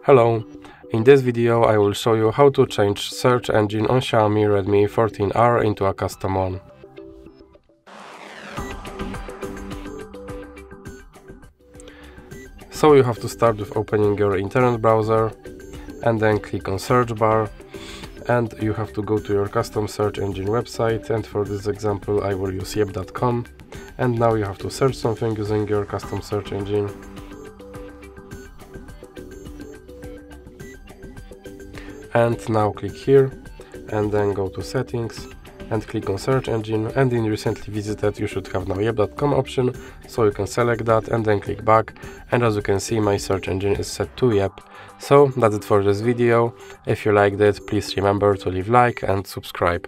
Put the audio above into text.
Hello, in this video I will show you how to change search engine on Xiaomi Redmi 13R into a custom one. So you have to start with opening your internet browser and then click on search bar, and you have to go to your custom search engine website, and for this example I will use yep.com. And now you have to search something using your custom search engine. And now click here and then go to settings and click on search engine, and in recently visited you should have now yep.com option, so you can select that and then click back, and as you can see my search engine is set to Yep. So that's it for this video. If you liked it, please remember to leave like and subscribe.